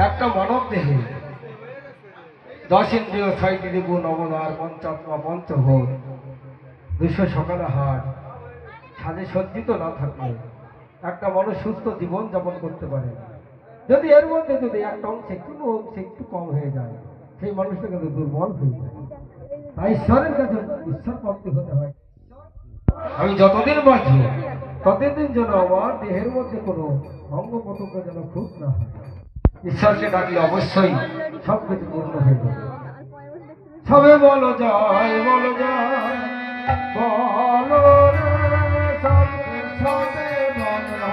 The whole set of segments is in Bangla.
একটা মানব দেহে 10 ইন্দ্রিয় 6টি রিপু নবদার পঞ্চাত্মা পঞ্চভূত 200 সকালে হাট সাজে সজ্জিত না থাকলে একটা মানুষ সুস্থ জীবন যাপন করতে পারে না। যদি এর মধ্যে যদি একটা অংশ একটু কম হয়ে যায় সেই মানুষটা কিন্তু দুর্বল হয়ে যায়। তাই ঈশ্বরের কাছে ঈশ্বর প্রাপ্তি হতে হয়। আমি যতদিন বাঁচি ততদিন যেন আমার দেহের মধ্যে কোনো অঙ্গ প্রত্যঙ্গ যেন খুব না হয়। ঈশ্বরকে ডাকলে অবশ্যই সব কিছু পূর্ণ হয়ে যাবে। সবে বলো জয় বলো জয় বলো রে সবে সবে বলো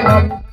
Thank you.